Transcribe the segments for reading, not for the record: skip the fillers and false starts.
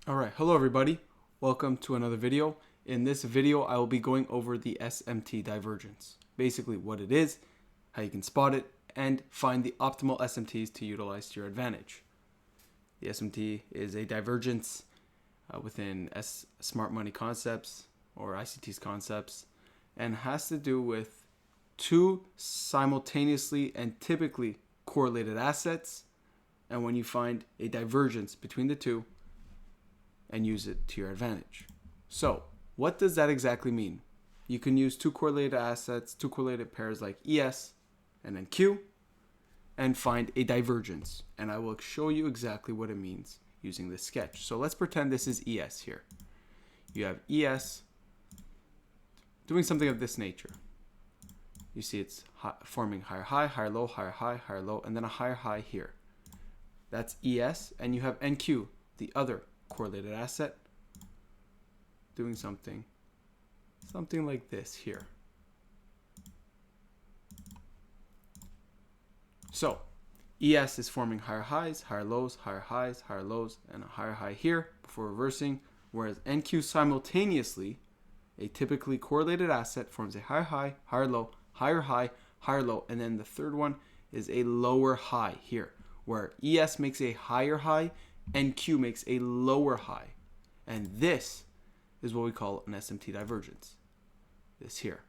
All right, hello everybody. Welcome to another video. In this video, I will be going over the SMT divergence. Basically what it is, how you can spot it, and find the optimal SMTs to utilize to your advantage. The SMT is a divergence within smart money concepts or ICT's concepts and has to do with two simultaneously and typically correlated assets, and when you find a divergence between the two, and use it to your advantage. So, what does that exactly mean? You can use two correlated assets, two correlated pairs like ES and then Q, and find a divergence. And I will show you exactly what it means using this sketch. So let's pretend this is ES here. You have ES doing something of this nature. You see it's forming higher high, higher low, higher high, higher low, and then a higher high here. That's ES, and you have NQ, the other correlated asset, doing something like this here. So ES is forming higher highs, higher lows, and a higher high here before reversing, whereas NQ simultaneously, a typically correlated asset, forms a higher high, higher low, higher high, higher low, and then the third one is a lower high here, where ES makes a higher high and Q makes a lower high. And this is what we call an SMT divergence. This here.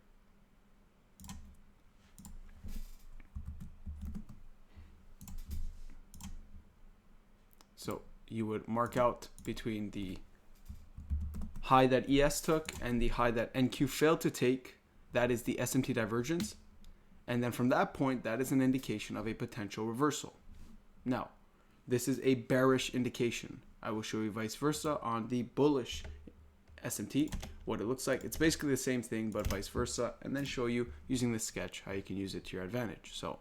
So you would mark out between the high that ES took and the high that NQ failed to take. That is the SMT divergence. And then from that point, that is an indication of a potential reversal. Now, this is a bearish indication. I will show you vice versa on the bullish SMT, what it looks like. It's basically the same thing, but vice versa, and then show you using this sketch how you can use it to your advantage. So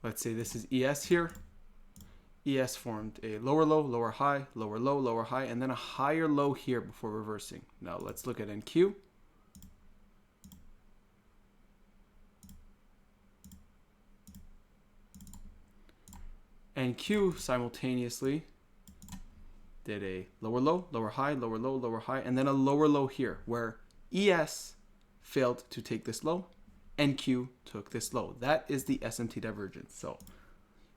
let's say this is ES here. ES formed a lower low, lower high, lower low, lower high, and then a higher low here before reversing. Now let's look at NQ. And Q simultaneously did a lower low, lower high, lower low, lower high, and then a lower low here, where ES failed to take this low and Q took this low. That is the SMT divergence. So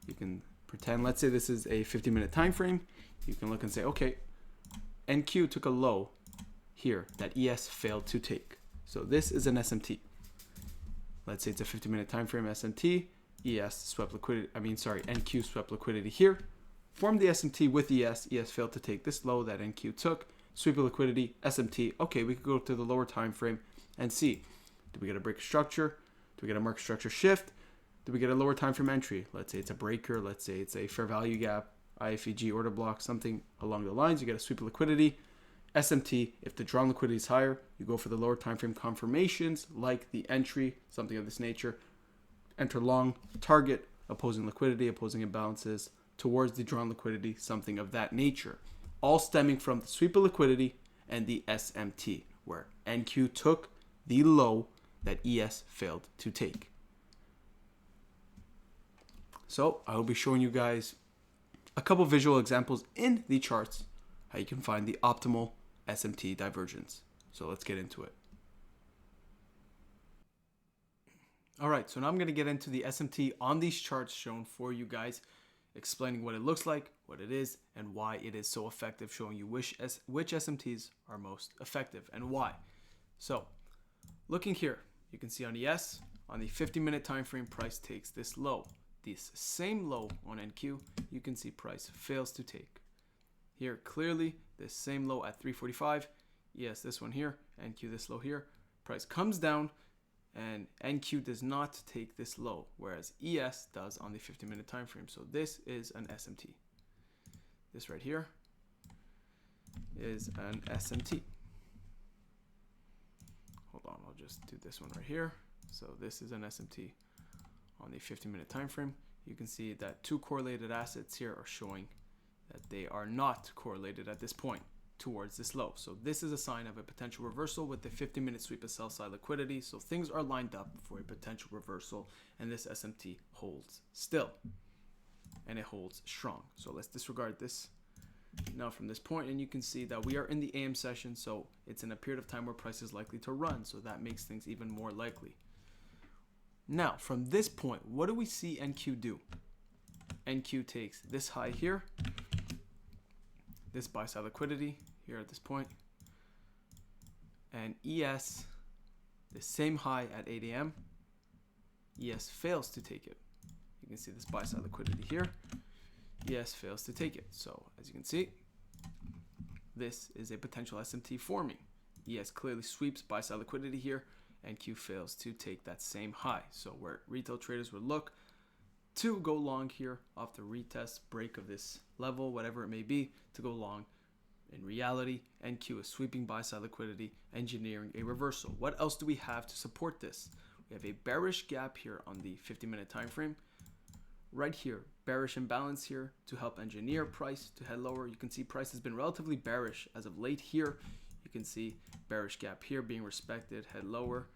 you can pretend, let's say this is a 50-minute time frame. You can look and say, okay, NQ took a low here that ES failed to take. So this is an SMT. Let's say it's a 50-minute time frame SMT. ES swept liquidity, NQ swept liquidity here, formed the SMT with ES. ES failed to take this low that NQ took, sweep of liquidity, SMT. Okay, we could go to the lower time frame and see, did we get a break structure? Do we get a market structure shift? Do we get a lower time frame entry? Let's say it's a breaker, let's say it's a fair value gap, IFEG order block, something along the lines. You get a sweep of liquidity, SMT. If the drawn liquidity is higher, you go for the lower time frame confirmations like the entry, something of this nature. Enter long, target opposing liquidity, opposing imbalances towards the drawn liquidity, something of that nature. All stemming from the sweep of liquidity and the SMT, where NQ took the low that ES failed to take. So I will be showing you guys a couple visual examples in the charts, how you can find the optimal SMT divergence. So let's get into it. All right, so now I'm going to get into the SMT on these charts shown for you guys, explaining what it looks like, what it is, and why it is so effective, showing you which SMTs are most effective and why. So, looking here, you can see on ES, on the 50-minute time frame, price takes this low. This same low on NQ, you can see price fails to take. Here, clearly, this same low at 345, ES this one here, NQ this low here, price comes down, and NQ does not take this low, whereas ES does on the 50-minute time frame. So this is an SMT. This right here is an SMT. Hold on, I'll just do this one right here. So this is an SMT on the 50-minute time frame. You can see that two correlated assets here are showing that they are not correlated at this point. towards this low. So this is a sign of a potential reversal with the 50-minute sweep of sell side liquidity. So things are lined up for a potential reversal, and this SMT holds still, and it holds strong. So let's disregard this now from this point, and you can see that we are in the AM session, so it's in a period of time where price is likely to run, so that makes things even more likely. Now from this point, what do we see NQ do? NQ takes this high here, this buy side liquidity here at this point, and ES, the same high at 8 a.m. ES fails to take it. You can see this buy side liquidity here. ES fails to take it. So as you can see, this is a potential SMT forming. ES clearly sweeps buy side liquidity here, and Q fails to take that same high. So where retail traders would look to go long here off the retest break of this level, whatever it may be, to go long, in reality, NQ is sweeping buy side liquidity, engineering a reversal. What else do we have to support this? We have a bearish gap here on the 50-minute time frame. Right here, bearish imbalance here to help engineer price to head lower. You can see price has been relatively bearish as of late here. You can see bearish gap here being respected, head lower.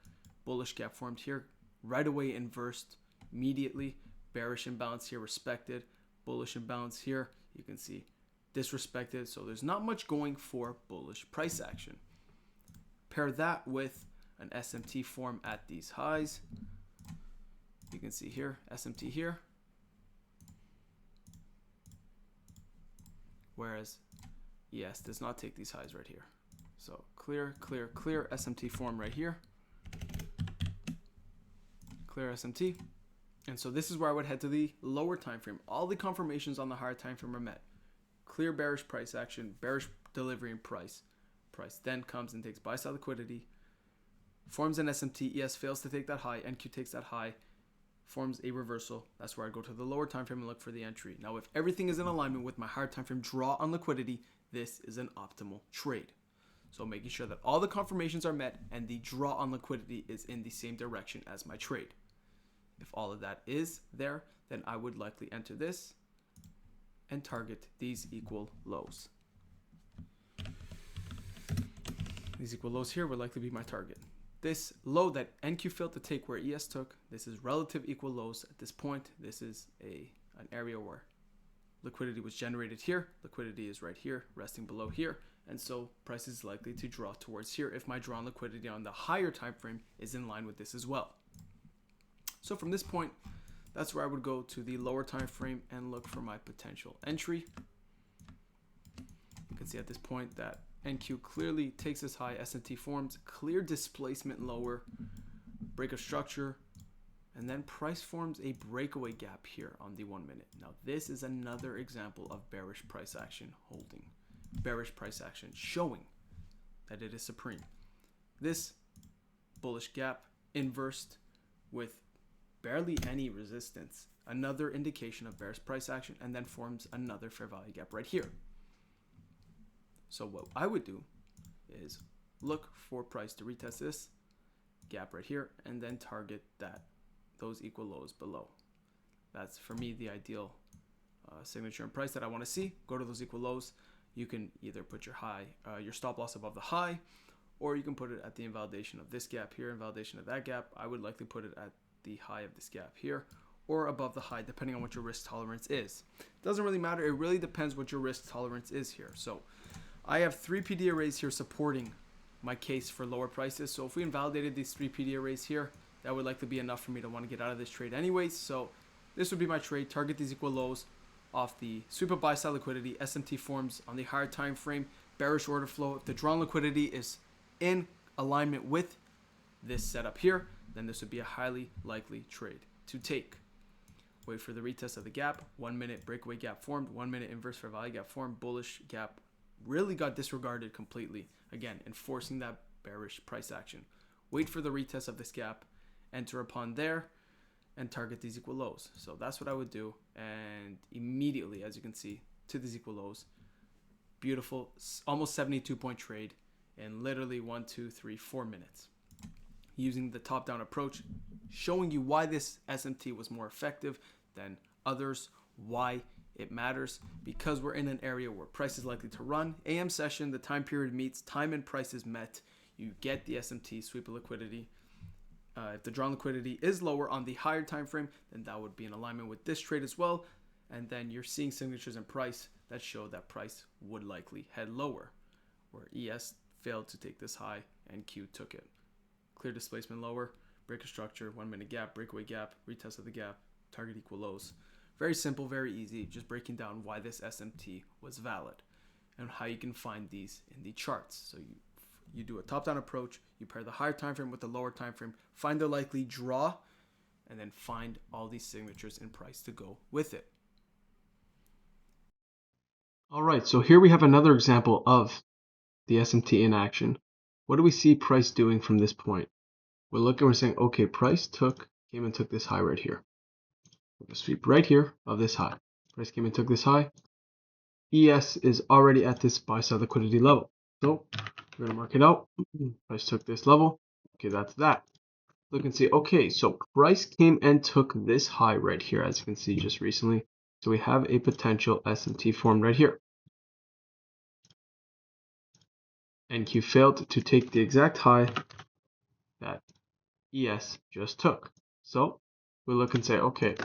Bullish gap formed here, right away inversed immediately. Bearish imbalance here respected, bullish imbalance here. You can see disrespected. So there's not much going for bullish price action. Pair that with an SMT form at these highs. You can see here, SMT here. Whereas ES does not take these highs right here. So clear, clear, clear SMT form right here. Clear SMT. And so this is where I would head to the lower time frame. All the confirmations on the higher time frame are met. Clear bearish price action, bearish delivery in price. Price then comes and takes buy side liquidity, forms an SMT, ES fails to take that high, NQ takes that high, forms a reversal. That's where I go to the lower time frame and look for the entry. Now, if everything is in alignment with my higher time frame draw on liquidity, this is an optimal trade. So making sure that all the confirmations are met and the draw on liquidity is in the same direction as my trade. If all of that is there, then I would likely enter this and target these equal lows. These equal lows here would likely be my target. This low that NQ failed to take where ES took, this is relative equal lows at this point. This is an area where liquidity was generated here. Liquidity is right here, resting below here. And so price is likely to draw towards here if my draw on liquidity on the higher time frame is in line with this as well. So from this point, that's where I would go to the lower time frame and look for my potential entry. You can see at this point that NQ clearly takes this high, SMT forms, clear displacement lower, break of structure, and then price forms a breakaway gap here on the 1 minute. Now this is another example of bearish price action holding. Bearish price action showing that it is supreme. This bullish gap inversed with barely any resistance, another indication of bearish price action, and then forms another fair value gap right here. So what I would do is look for price to retest this gap right here and then target those equal lows below. That's for me the ideal signature in price that I want to see. Go to those equal lows. You can either put your your stop loss above the high, or you can put it at the invalidation of this gap here, invalidation of that gap. I would likely put it at the high of this gap here, or above the high, depending on what your risk tolerance is. It doesn't really matter. It really depends what your risk tolerance is here. So I have 3 PD arrays here supporting my case for lower prices. So if we invalidated these 3 PD arrays here, that would likely be enough for me to want to get out of this trade anyways. So this would be my trade. Target these equal lows off the sweep of buy side liquidity. SMT forms on the higher time frame. Bearish order flow. If the drawn liquidity is in alignment with this setup here, then this would be a highly likely trade to take. Wait for the retest of the gap. 1 minute breakaway gap formed. 1 minute inverse fair value gap formed. Bullish gap really got disregarded completely. Again, enforcing that bearish price action. Wait for the retest of this gap. Enter upon there and target these equal lows. So that's what I would do. And immediately, as you can see, to these equal lows. Beautiful, almost 72-point trade in literally 1, 2, 3, 4 minutes. Using the top-down approach, showing you why this SMT was more effective than others, why It matters because we're in an area where price is likely to run. AM session, the time period meets, time and price is met. You get the SMT, sweep of liquidity. If the drawn liquidity is lower on the higher time frame, then that would be in alignment with this trade as well. And then you're seeing signatures in price that show that price would likely head lower, where ES failed to take this high and Q took it. Clear displacement lower, breaker structure, 1 minute gap, breakaway gap, retest of the gap, target equal lows. Very simple, very easy, just breaking down why this SMT was valid and how you can find these in the charts. So you do a top-down approach, you pair the higher time frame with the lower time frame, find the likely draw, and then find all these signatures in price to go with it. All right, so here we have another example of the SMT in action. What do we see price doing from this point? We're looking, we're saying, okay, price came and took this high right here. We're going to sweep right here of this high. Price came and took this high. ES is already at this buy side liquidity level. So we're going to mark it out. Price took this level. Okay, that's that. Look and see, okay, so price came and took this high right here, as you can see just recently. So we have a potential SMT formed right here. NQ failed to take the exact high that ES just took. So we look and say, okay,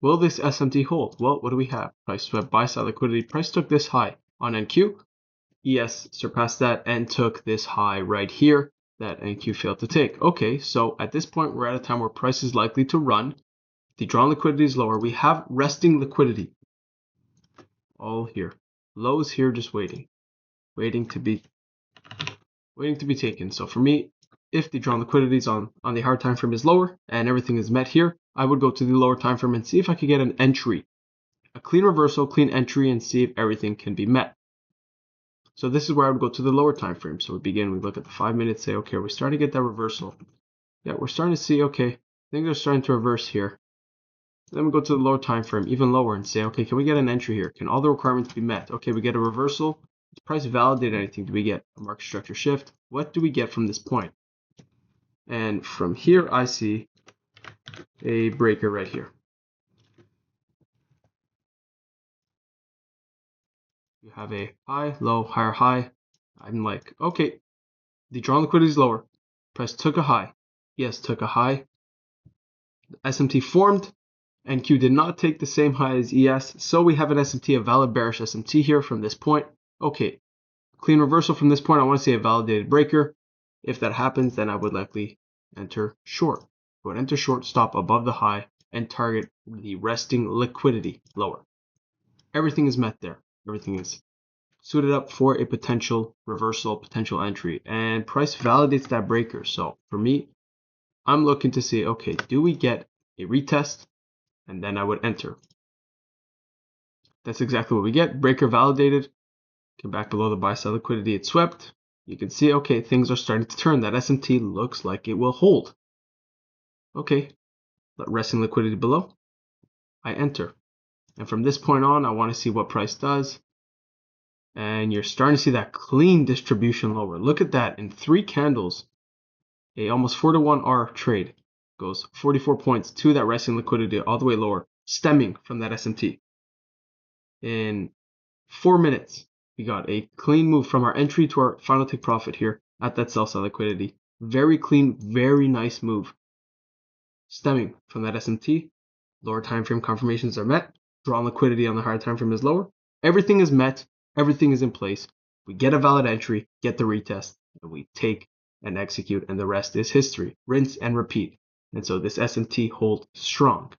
will this SMT hold? Well, what do we have? Price swept buy side liquidity. Price took this high on NQ. ES surpassed that and took this high right here that NQ failed to take. Okay, so at this point, we're at a time where price is likely to run. The drawn liquidity is lower. We have resting liquidity all here. Lows here just waiting to be taken. So for me, if the drawn liquidity is on the hard time frame is lower and everything is met here, I would go to the lower time frame and see if I could get an entry, a clean reversal, clean entry, and see if everything can be met. So this is where I would go to the lower time frame. So we look at the 5 minutes, say, okay, we're starting to get that reversal. Yeah, we're starting to see, okay, things are starting to reverse here. Then we go to the lower time frame, even lower, and say, okay, can we get an entry here? Can all the requirements be met? Okay, we get a reversal. Does price validate anything? Do we get a market structure shift? What do we get from this point? And from here, I see a breaker right here. You have a high, low, higher, high. I'm like, okay, the drawn liquidity is lower. Price took a high. Yes, took a high. The SMT formed. NQ did not take the same high as ES. So we have an SMT, a valid bearish SMT here from this point. Okay, clean reversal from this point. I want to see a validated breaker. If that happens, then I would likely enter short. I would enter short, stop above the high, and target the resting liquidity lower. Everything is met there. Everything is suited up for a potential reversal, potential entry, and price validates that breaker. So for me, I'm looking to see, okay, do we get a retest? And then I would enter. That's exactly what we get. Breaker validated. Get back below the buy side liquidity. It swept. You can see, okay, things are starting to turn. That SMT looks like it will hold. Okay, let resting liquidity below. I enter. And from this point on, I want to see what price does. And you're starting to see that clean distribution lower. Look at that. In 3 candles, a almost 4-to-1 R trade goes 44 points to that resting liquidity all the way lower, stemming from that SMT. In 4 minutes, we got a clean move from our entry to our final take profit here at that sell side liquidity. Very clean, very nice move. Stemming from that SMT, lower time frame confirmations are met. Drawn liquidity on the higher time frame is lower. Everything is met. Everything is in place. We get a valid entry, get the retest, and we take and execute, and the rest is history. Rinse and repeat. And so this SMT holds strong.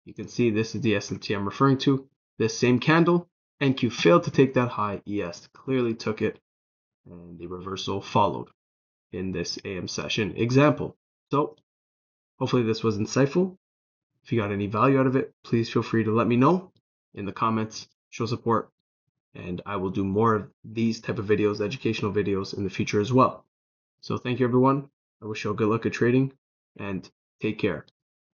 You can see this is the SMT I'm referring to. This same candle, NQ failed to take that high. ES clearly took it, and the reversal followed in this AM session example. So hopefully this was insightful. If you got any value out of it, please feel free to let me know in the comments, show support, and I will do more of these type of videos, educational videos in the future as well. So thank you everyone. I wish you all good luck at trading and take care.